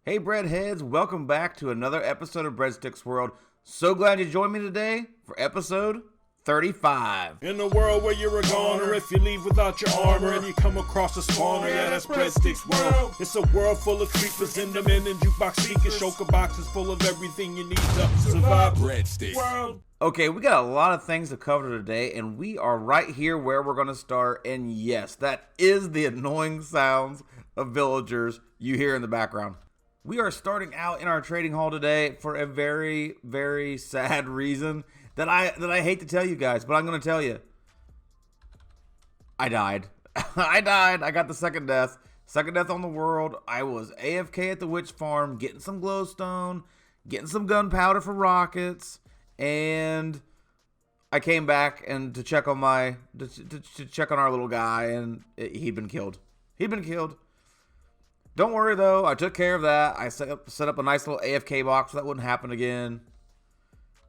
Hey breadheads, welcome back to another episode of Breadstick's World. So glad you joined me today for episode 35. In a world where you're a goner, if you leave without your armor and you come across a spawner, yeah, that's Breadstick's World. It's a world full of creepers in them and jukebox speakers. Shulker Box is full of everything you need to survive Breadstick World. Okay, we got a lot of things to cover today, and we are right here where we're going to start. And yes, that is the annoying sounds of villagers you hear in the background. We are starting out in our trading hall today for a very, very sad reason that I hate to tell you guys, but I'm going to tell you. I died. I died. I got the second death. Second death on the world. I was AFK at the witch farm, getting some glowstone, getting some gunpowder for rockets, and I came back and to check on to check on our little guy, and he'd been killed. He'd been killed. Don't worry though, I took care of that. I set up a nice little AFK box so that wouldn't happen again.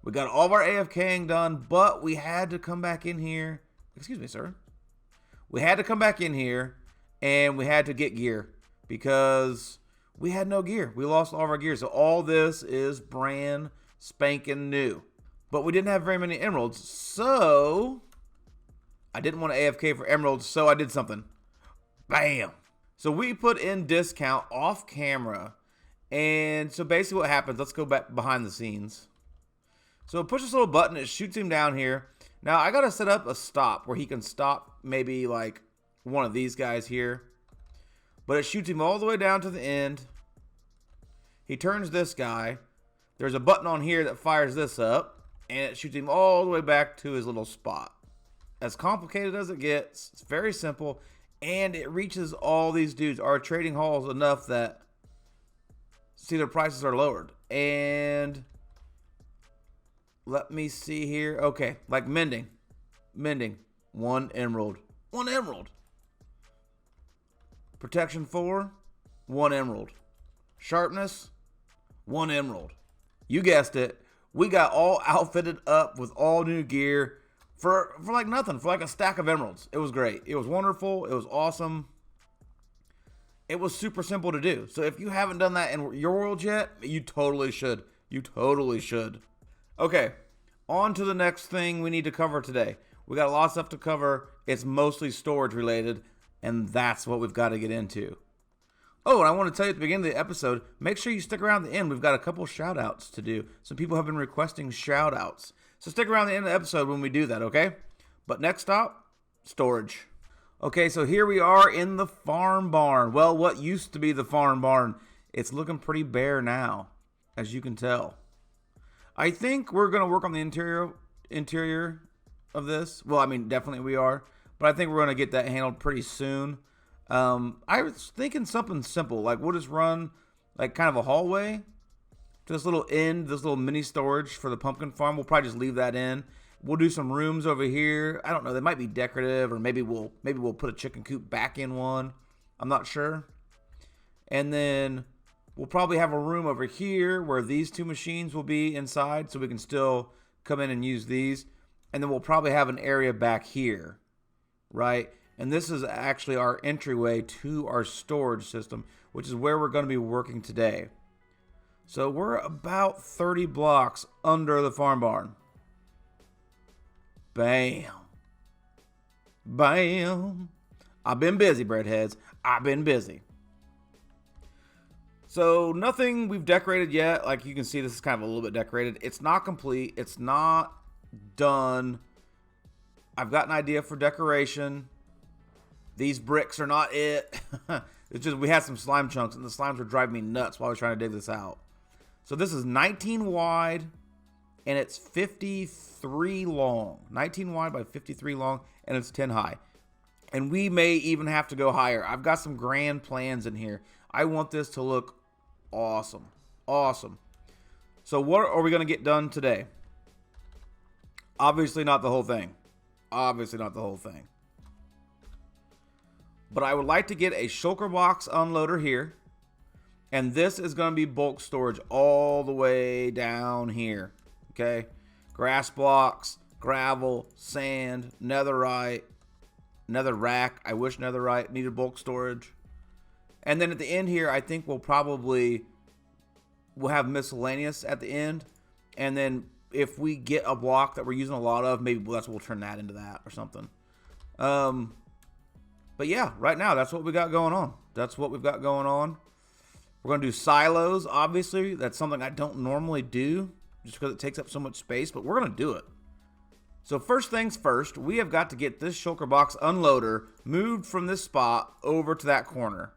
We got all of our AFKing done, but we had to come back in here. Excuse me, sir. We had to come back in here and we had to get gear because we had no gear. We lost all of our gear. So all this is brand spanking new. But we didn't have very many emeralds, so I didn't want to AFK for emeralds, so I did something. Bam! So we put in discount off camera, and so basically what happens, let's go back behind the scenes. So push this little button, it shoots him down here. Now I gotta set up a stop where he can stop maybe like one of these guys here. But it shoots him all the way down to the end. He turns this guy. There's a button on here that fires this up, and it shoots him all the way back to his little spot. As complicated as it gets, it's very simple. And it reaches all these dudes. Our trading halls enough that, see, their prices are lowered. And let me see here. Okay, like mending. Mending. 1 emerald. 1 emerald. Protection 4. 1 emerald. Sharpness. 1 emerald. You guessed it. We got all outfitted up with all new gear. For like nothing, for like a stack of emeralds. It was great. It was wonderful. It was awesome. It was super simple to do. So if you haven't done that in your world yet, you totally should. You totally should. Okay, on to the next thing we need to cover today. We got a lot of stuff to cover. It's mostly storage related, and that's what we've got to get into. Oh, and I want to tell you at the beginning of the episode, make sure you stick around the end. We've got a couple shout outs to do. Some people have been requesting shout outs. So stick around the end of the episode when we do that, okay? But next stop, storage. Okay, so here we are in the farm barn. Well, what used to be the farm barn, it's looking pretty bare now, as you can tell. I think we're going to work on the interior of this. Well, I mean, definitely we are. But I think we're going to get that handled pretty soon. I was thinking something simple, like we'll just run like kind of a hallway to this little end, this little mini storage for the pumpkin farm. We'll probably just leave that in. We'll do some rooms over here. I don't know. They might be decorative, or maybe we'll put a chicken coop back in one. I'm not sure. And then we'll probably have a room over here where these 2 machines will be inside, so we can still come in and use these. And then we'll probably have an area back here, right? And this is actually our entryway to our storage system, which is where we're going to be working today. So we're about 30 blocks under the farm barn. Bam. Bam. I've been busy, breadheads. I've been busy. So nothing we've decorated yet. Like you can see, this is kind of a little bit decorated. It's not complete. It's not done. I've got an idea for decoration. These bricks are not it. It's just we had some slime chunks, and the slimes were driving me nuts while I was trying to dig this out. So this is 19 wide, and it's 53 long. 19 wide by 53 long, and it's 10 high. And we may even have to go higher. I've got some grand plans in here. I want this to look awesome. Awesome. So what are we going to get done today? Obviously not the whole thing. Obviously not the whole thing. But I would like to get a Shulker Box Unloader here. And this is going to be bulk storage all the way down here. Okay? Grass blocks, gravel, sand, netherite, netherrack. I wish netherite needed bulk storage. And then at the end here, I think we'll probably we'll have miscellaneous at the end. And then if we get a block that we're using a lot of, maybe we'll turn that into that or something. But yeah, right now, that's what we got going on. That's what we've got going on. We're going to do silos, obviously. That's something I don't normally do just because it takes up so much space, but we're going to do it. So first things first, we have got to get this Shulker Box Unloader moved from this spot over to that corner.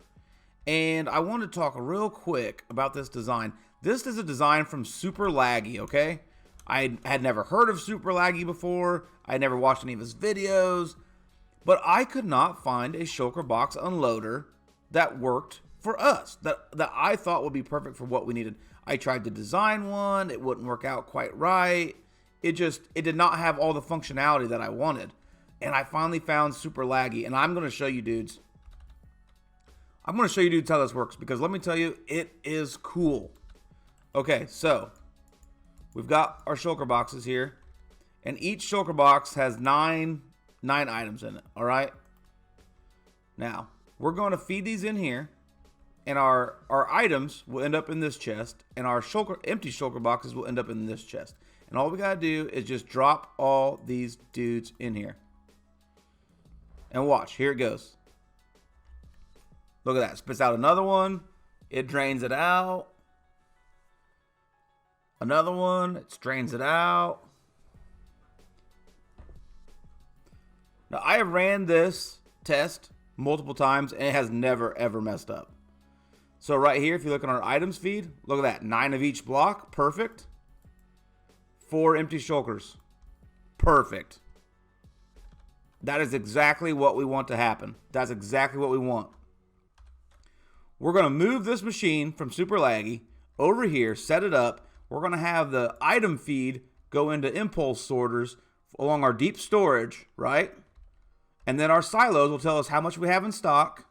And I want to talk real quick about this design. This is a design from Super Laggy, okay? I had never heard of Super Laggy before. I had never watched any of his videos. But I could not find a Shulker Box Unloader that worked for us, that I thought would be perfect for what we needed. I tried to design one. It wouldn't work out quite right. It did not have all the functionality that I wanted. And I finally found Super Laggy. And I'm going to show you dudes. I'm going to show you dudes how this works. Because let me tell you, it is cool. Okay, so we've got our Shulker boxes here. And each Shulker box has nine items in it. All right. Now, we're going to feed these in here. And our items will end up in this chest. And our empty Shulker boxes will end up in this chest. And all we got to do is just drop all these dudes in here. And watch. Here it goes. Look at that. Spits out another one. It drains it out. Another one. It drains it out. Now, I have ran this test multiple times. And it has never, ever messed up. So right here, if you look at our items feed, look at that. 9 of each block. Perfect. 4 empty shulkers. Perfect. That is exactly what we want to happen. That's exactly what we want. We're going to move this machine from Super Laggy over here, set it up. We're going to have the item feed go into impulse sorters along our deep storage, right? And then our silos will tell us how much we have in stock.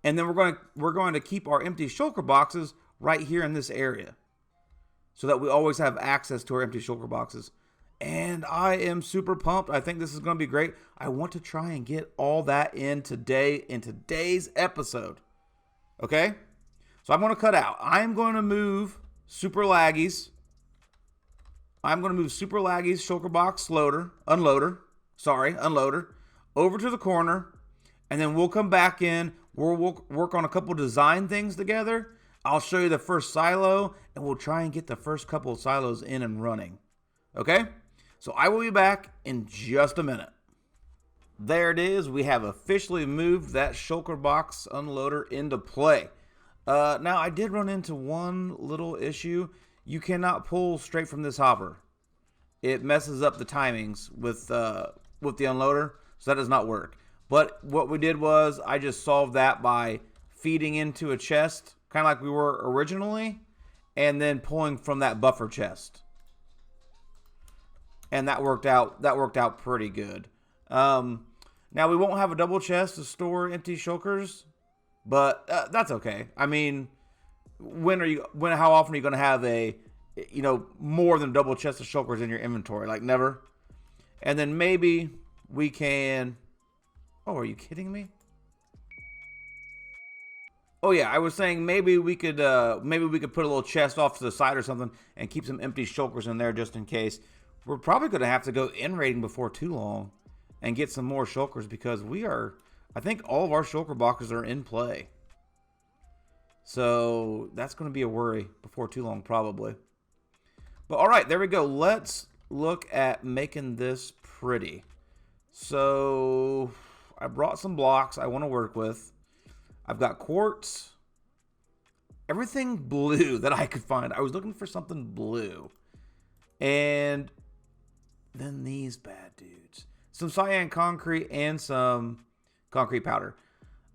And then we're going to keep our empty shulker boxes right here in this area, so that we always have access to our empty shulker boxes. And I am super pumped. I think this is going to be great. I want to try and get all that in today's episode. Okay? So I'm going to cut out. I'm going to move Super Laggy's. Shulker Box Unloader over to the corner. And then we'll come back in. We'll work on a couple design things together. I'll show you the first silo, and we'll try and get the first couple of silos in and running. Okay? So I will be back in just a minute. There it is. We have officially moved that Shulker Box Unloader into play. Now, I did run into one little issue. You cannot pull straight from this hopper. It messes up the timings with the unloader, so that does not work. But what we did was I just solved that by feeding into a chest, kind of like we were originally, and then pulling from that buffer chest. And that worked out pretty good. Now we won't have a double chest to store empty shulkers, but that's okay. I mean, how often are you going to have more than a double chest of shulkers in your inventory? Like never. And then maybe we can. Oh, are you kidding me? Oh yeah, I was saying maybe we could put a little chest off to the side or something and keep some empty shulkers in there just in case. We're probably going to have to go in raiding before too long and get some more shulkers because I think all of our shulker boxes are in play. So that's going to be a worry before too long probably. But all right, there we go. Let's look at making this pretty. So I brought some blocks I want to work with. I've got quartz. Everything blue that I could find. I was looking for something blue. And then these bad dudes. Some cyan concrete and some concrete powder.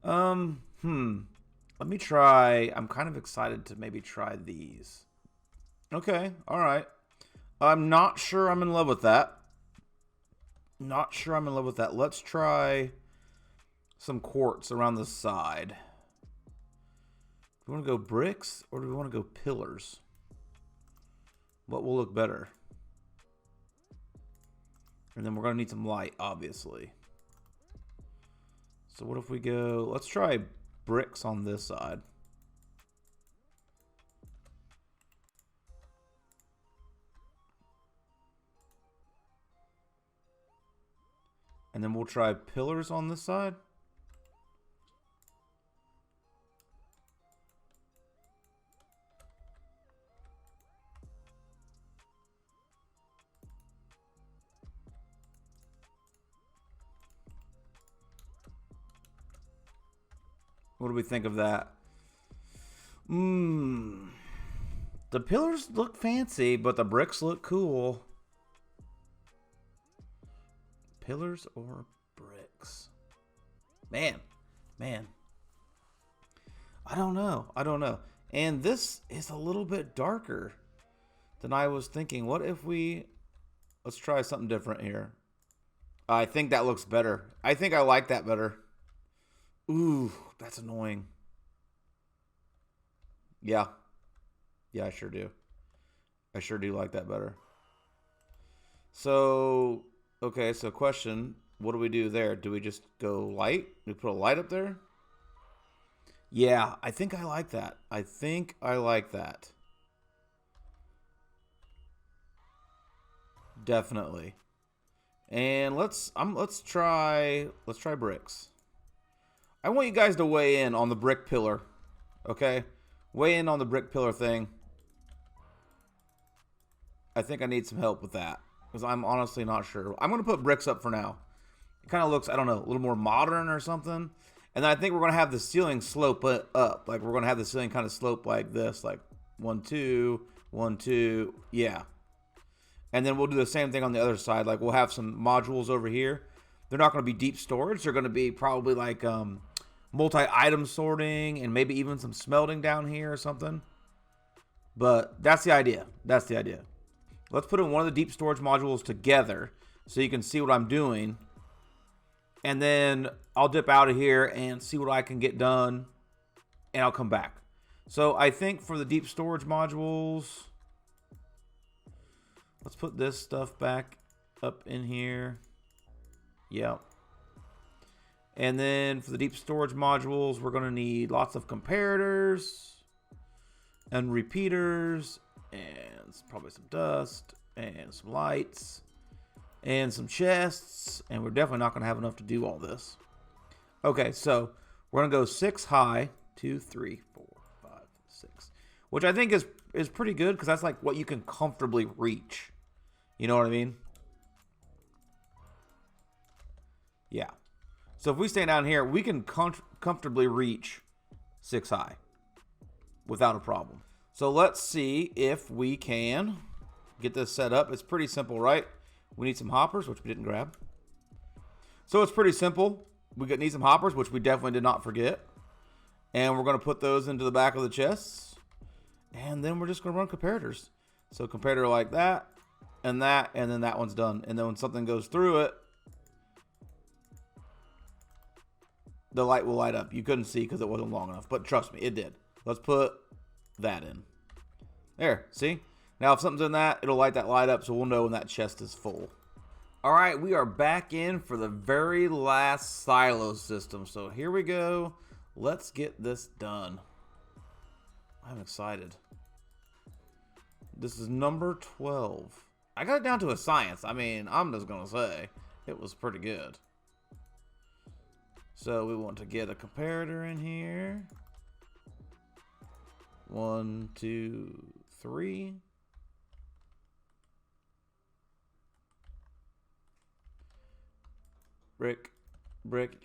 Let me try. I'm kind of excited to maybe try these. Okay, all right. I'm not sure I'm in love with that. Let's try some quartz around the side. Do we want to go bricks or do we want to go pillars? What will look better? And then we're going to need some light, obviously. So what if we go... Let's try bricks on this side. And then we'll try pillars on this side. What do we think of that? The pillars look fancy, but the bricks look cool. Pillars or bricks? Man. I don't know. And this is a little bit darker than I was thinking. What if let's try something different here. I think that looks better. I think I like that better. Ooh, that's annoying. Yeah, I sure do. I sure do like that better. So, okay, so question, what do we do there? Do we just go light? Do we put a light up there? Yeah, I think I like that. Definitely. And let's try bricks. I want you guys to weigh in on the brick pillar. Okay? Weigh in on the brick pillar thing. I think I need some help with that, because I'm honestly not sure. I'm going to put bricks up for now. It kind of looks, I don't know, a little more modern or something. And then I think we're going to have the ceiling slope up. Like, we're going to have the ceiling kind of slope like this. Like, 1, 2, 1, 2. Yeah. And then we'll do the same thing on the other side. Like, we'll have some modules over here. They're not going to be deep storage. They're going to be probably like multi-item sorting and maybe even some smelting down here or something. But that's the idea. Let's put in one of the deep storage modules together so you can see what I'm doing. And then I'll dip out of here and see what I can get done. And I'll come back. So I think for the deep storage modules, let's put this stuff back up in here. Yep. And then for the deep storage modules, we're going to need lots of comparators and repeaters and probably some dust and some lights and some chests. And we're definitely not going to have enough to do all this. Okay, so we're going to go 6 high. 2, 3, 4, 5, 6. Which I think is pretty good, because that's like what you can comfortably reach. You know what I mean? Yeah. So if we stay down here, we can comfortably reach 6 high without a problem. So let's see if we can get this set up. It's pretty simple, right? We need some hoppers, which we didn't grab. So it's pretty simple. We need some hoppers, which we definitely did not forget. And we're going to put those into the back of the chests. And then we're just going to run comparators. So comparator like that, and then that one's done. And then when something goes through it, the light will light up. You couldn't see because it wasn't long enough, but trust me, it did. Let's put that in. There, see? Now if something's in that, it'll light that light up, so we'll know when that chest is full. All right, we are back in for the very last silo system. So here we go. Let's get this done. I'm excited. This is number 12. I got it down to a science. I mean, I'm just going to say it was pretty good. So we want to get a comparator in here. 1, 2, 3. Brick.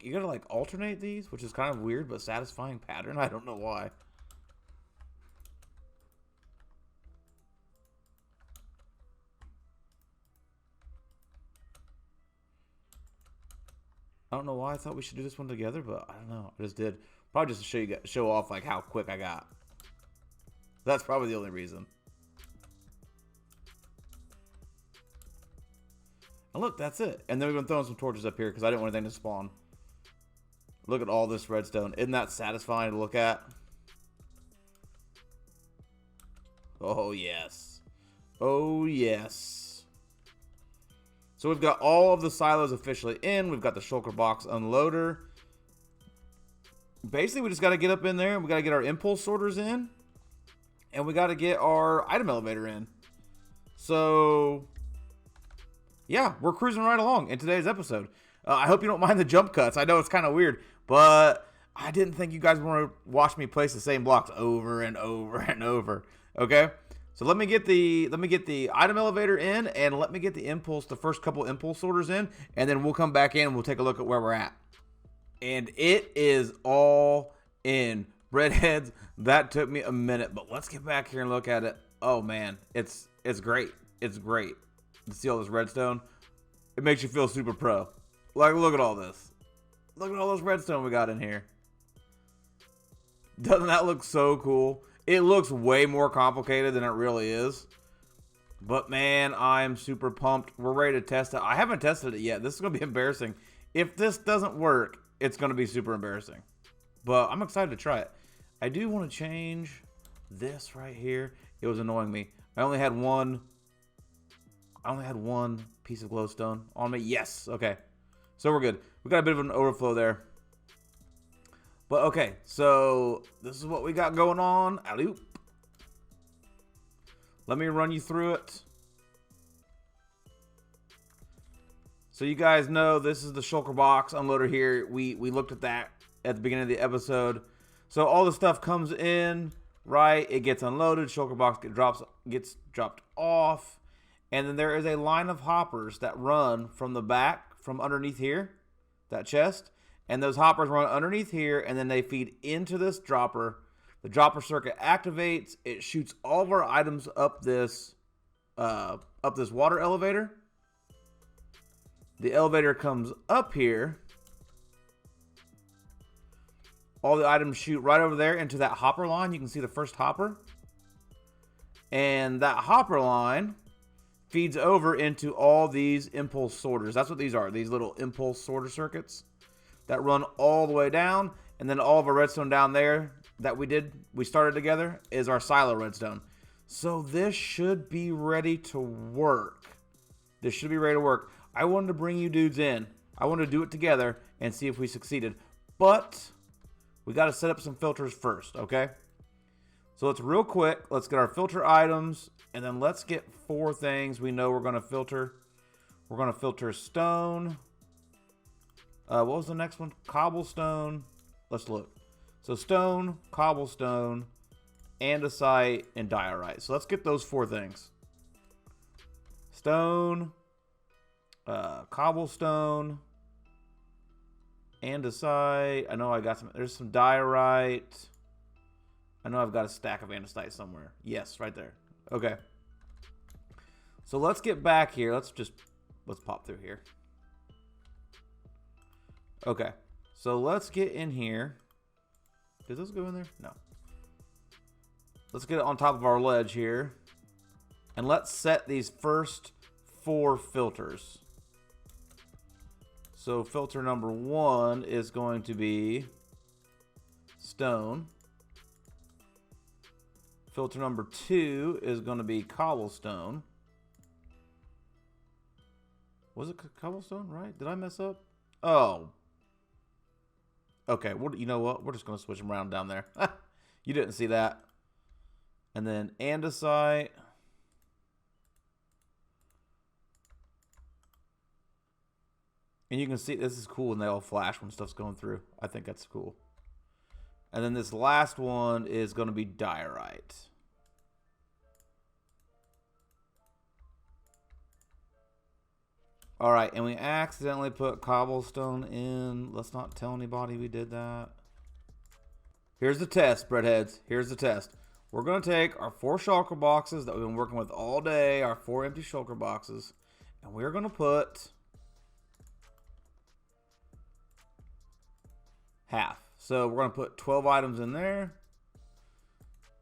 You gotta like alternate these, which is kind of weird but satisfying pattern. I don't know why. I don't know why I thought we should do this one together, but I don't know. I just did. Probably just to show off like how quick I got. That's probably the only reason. And look, that's it. And then we've been throwing some torches up here because I didn't want anything to spawn. Look at all this redstone. Isn't that satisfying to look at? Oh, yes. Oh, yes. So we've got all of the silos officially in. We've got the Shulker Box Unloader. Basically, we just got to get up in there, and we got to get our impulse sorters in. And we got to get our item elevator in. So yeah, we're cruising right along in today's episode. I hope you don't mind the jump cuts. I know it's kind of weird, but I didn't think you guys want to watch me place the same blocks over and over and over. Okay, so let me get the item elevator in, and let me get the first couple impulse sorters in, and then we'll come back in and we'll take a look at where we're at. And it is all in. Breadheads, that took me a minute, but let's get back here and look at it. Oh man, it's great. It's great to see all this redstone. It makes you feel super pro. Like, look at all this. Look at all this redstone we got in here. Doesn't that look so cool? It looks way more complicated than it really is. But man, I'm super pumped. We're ready to test it. I haven't tested it yet. This is going to be embarrassing. If this doesn't work, it's going to be super embarrassing. But I'm excited to try it. I do want to change this right here. It was annoying me. I only had one piece of glowstone on me. Yes. Okay. So we're good. We got a bit of an overflow there. But okay. So this is what we got going on. Alley-oop. Let me run you through it. So you guys know this is the Shulker Box Unloader here. We looked at that at the beginning of the episode. So all the stuff comes in, right? It gets unloaded. Shulker Box gets dropped off. And then there is a line of hoppers that run from the back, from underneath here, that chest. And those hoppers run underneath here, and then they feed into this dropper. The dropper circuit activates. It shoots all of our items up this water elevator. The elevator comes up here. All the items shoot right over there into that hopper line. You can see the first hopper. And that hopper line feeds over into all these impulse sorters. That's what these are. These little impulse sorter circuits that run all the way down. And then all of our redstone down there that we started together is our silo redstone. So this should be ready to work. This should be ready to work. I wanted to bring you dudes in. I wanted to do it together and see if we succeeded. But we got to set up some filters first, okay? So let's real quick, let's get our filter items, and then let's get 4 things we know we're going to filter. We're going to filter stone. What was the next one? Cobblestone. Let's look. So stone, cobblestone, andesite, and diorite. So let's get those 4 things. Stone, cobblestone, andesite. I know I got some. There's some diorite. I know I've got a stack of andesite somewhere. Yes, right there. Okay. So let's get back here. Let's pop through here. Okay. So let's get in here. Did those go in there? No. Let's get it on top of our ledge here. And let's set these first 4 filters. So filter number 1 is going to be stone. Filter number 2 is going to be cobblestone. Was it cobblestone, right? Did I mess up? Oh. Okay, well, you know what? We're just going to switch them around down there. You didn't see that. And then andesite. And you can see this is cool when they all flash when stuff's going through. I think that's cool. And then this last one is going to be diorite. All right, and we accidentally put cobblestone in. Let's not tell anybody we did that. Here's the test, breadheads. Here's the test. We're going to take our 4 shulker boxes that we've been working with all day, our 4 empty shulker boxes, and we're going to put half. So we're going to put 12 items in there,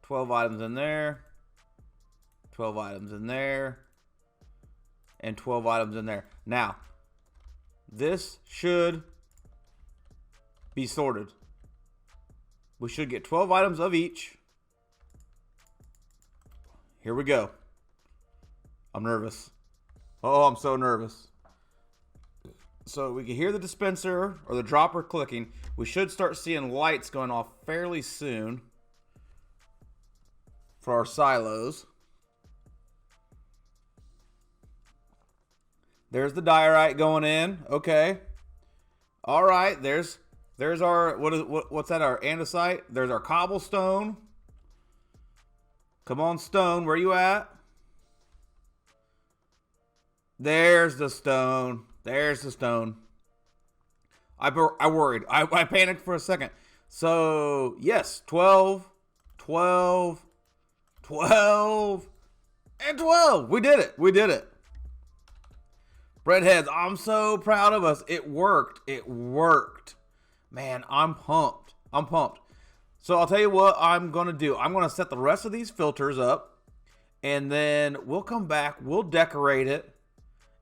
12 items in there, 12 items in there, and 12 items in there. Now, this should be sorted. We should get 12 items of each. Here we go. I'm nervous. Oh, I'm so nervous. So we can hear the dispenser or the dropper clicking. We should start seeing lights going off fairly soon for our silos. There's the diorite going in. Okay. All right, there's our what's that? Our andesite. There's our cobblestone. Come on, stone. Where you at? There's the stone. There's the stone. I worried. I panicked for a second. So, yes, 12, 12, 12, and 12. We did it. We did it. Breadheads, I'm so proud of us. It worked. It worked. Man, I'm pumped. I'm pumped. So I'll tell you what I'm going to do. I'm going to set the rest of these filters up, and then we'll come back. We'll decorate it,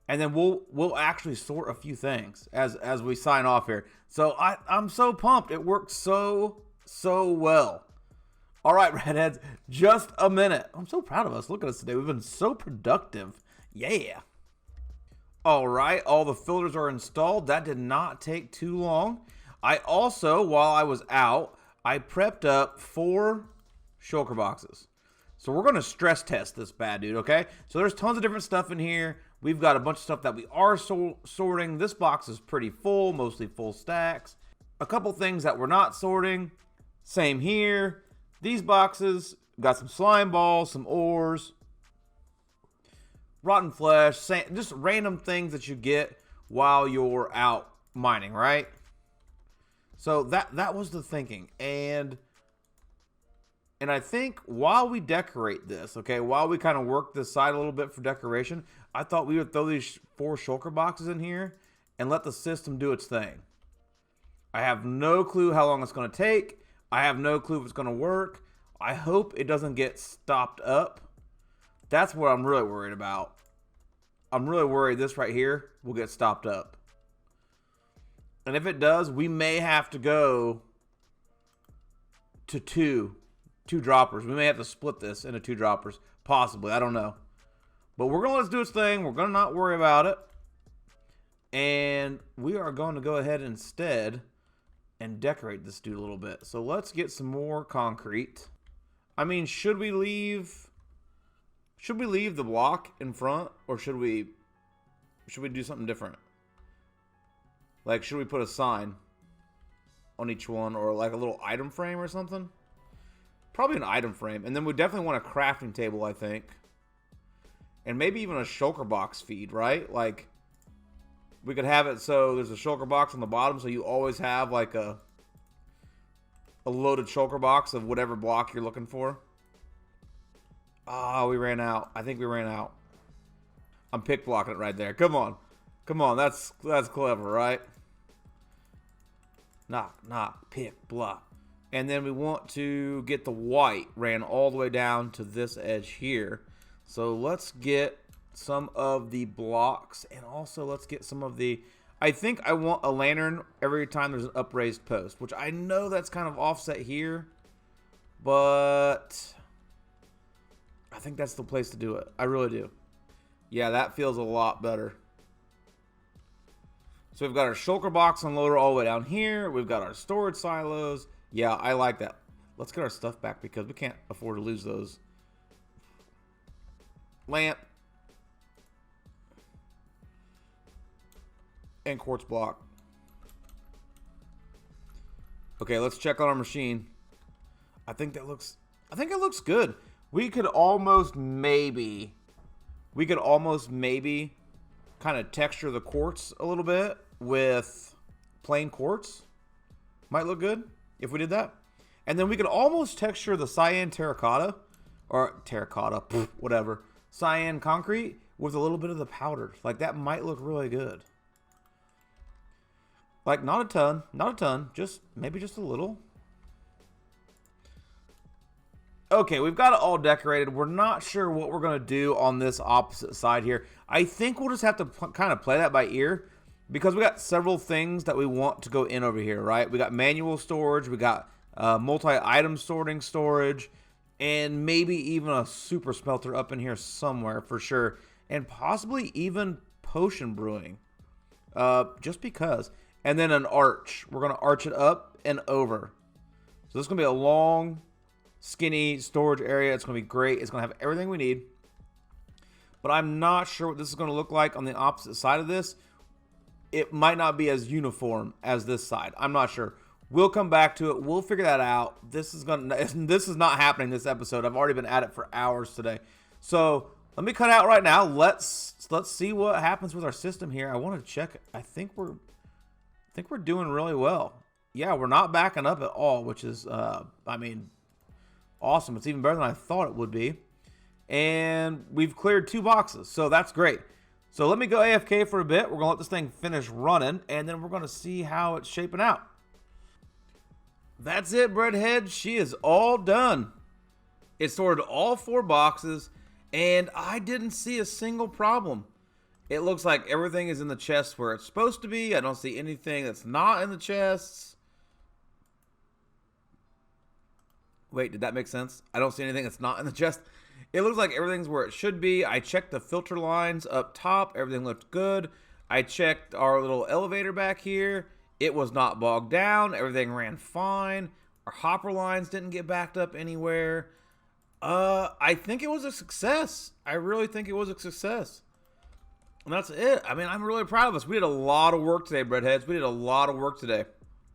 and then we'll actually sort a few things as we sign off here. So I'm so pumped. It worked so well. All right, Redheads, just a minute. I'm so proud of us. Look at us today. We've been so productive. Yeah. All right, all the filters are installed. That did not take too long. I also, while I was out, I prepped up 4 shulker boxes. So we're going to stress test this bad dude, okay? So there's tons of different stuff in here. We've got a bunch of stuff that we are sorting. This box is pretty full, mostly full stacks. A couple things that we're not sorting. Same here. These boxes, got some slime balls, some ores, rotten flesh, sand, just random things that you get while you're out mining, right? So that was the thinking. And I think while we decorate this, okay, while we kind of work this side a little bit for decoration, I thought we would throw these 4 shulker boxes in here and let the system do its thing. I have no clue how long it's going to take. I have no clue if it's going to work. I hope it doesn't get stopped up. That's what I'm really worried about. I'm really worried this right here will get stopped up. And if it does, we may have to go to two droppers. We may have to split this into 2 droppers. Possibly. I don't know. But we're going to let it do its thing. We're going to not worry about it. And we are going to go ahead instead and decorate this dude a little bit. So let's get some more concrete. I mean, should we leave the block in front, or should we do something different? Like, should we put a sign on each one, or like a little item frame or something? Probably an item frame. And then we definitely want a crafting table, I think. And maybe even a shulker box feed, right? Like, we could have it so there's a shulker box on the bottom, so you always have like a loaded shulker box of whatever block you're looking for. Ah, we ran out. I think we ran out. I'm pick blocking it right there. Come on. Come on. That's clever, right? Knock, pick, block. And then we want to get the white ran all the way down to this edge here. So let's get some of the blocks, and also let's get some of the... I think I want a lantern every time there's an upraised post, which I know that's kind of offset here, but I think that's the place to do it. I really do. Yeah, that feels a lot better. So we've got our shulker box unloader all the way down here. We've got our storage silos. Yeah, I like that. Let's get our stuff back because we can't afford to lose those. Lamp. And quartz block. Okay, let's check on our machine. I think it looks good. We could almost maybe kind of texture the quartz a little bit with plain quartz. Might look good if we did that. And then we could almost texture the cyan terracotta, or terracotta, whatever, cyan concrete with a little bit of the powder. Like, that might look really good. Like, not a ton, just maybe just a little. Okay, we've got it all decorated. We're not sure what we're going to do on this opposite side here. I think we'll just have to kind of play that by ear, because we got several things that we want to go in over here, right? We got manual storage, we got multi-item sorting storage, and maybe even a super smelter up in here somewhere for sure, and possibly even potion brewing, just because. And then an arch. We're going to arch it up and over. So this is going to be a long, skinny storage area. It's going to be great. It's going to have everything we need. But I'm not sure what this is going to look like on the opposite side of this. it might not be as uniform as this side. I'm not sure. We'll come back to it. We'll figure that out. This is not happening this episode. I've already been at it for hours today. So let me cut out right now. Let's see what happens with our system here. I want to check. I think we're doing really well. Yeah, we're not backing up at all, which is I mean, awesome. It's even better than I thought it would be. And we've cleared 2 boxes, so that's great. So let me go AFK for a bit. We're gonna let this thing finish running, and then we're gonna see how it's shaping out. That's it, Breadhead. She is all done. It sorted all 4 boxes, and I didn't see a single problem. It looks like everything is in the chest where it's supposed to be. I don't see anything that's not in the chests. Wait, did that make sense? I don't see anything that's not in the chest. It looks like everything's where it should be. I checked the filter lines up top. Everything looked good. I checked our little elevator back here. It was not bogged down. Everything ran fine. Our hopper lines didn't get backed up anywhere. I think it was a success. I really think it was a success. And that's it. I mean, I'm really proud of us. We did a lot of work today, Breadheads. We did a lot of work today.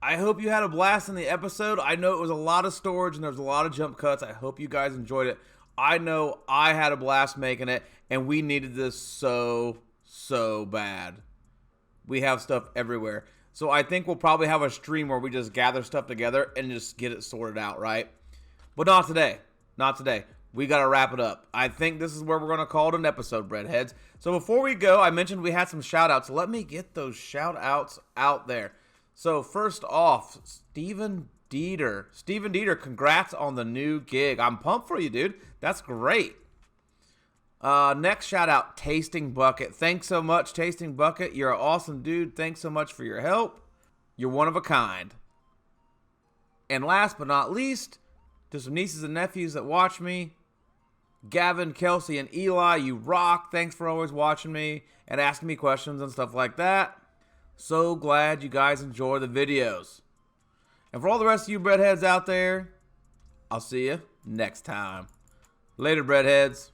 I hope you had a blast in the episode. I know it was a lot of storage and there was a lot of jump cuts. I hope you guys enjoyed it. I know I had a blast making it, and we needed this so bad. We have stuff everywhere. So I think we'll probably have a stream where we just gather stuff together and just get it sorted out, right? But not today. Not today. We got to wrap it up. I think this is where we're going to call it an episode, Breadheads. So before we go, I mentioned we had some shout-outs. Let me get those shout-outs out there. So first off, Steven Dieter. Steven Dieter, congrats on the new gig. I'm pumped for you, dude. That's great. Next shout out, Tasting Bucket. Thanks so much, Tasting Bucket. You're an awesome dude. Thanks so much for your help. You're one of a kind. And last but not least, to some nieces and nephews that watch me, Gavin, Kelsey, and Eli, you rock. Thanks for always watching me and asking me questions and stuff like that. So glad you guys enjoy the videos. And for all the rest of you Breadheads out there, I'll see you next time. Later, Breadheads.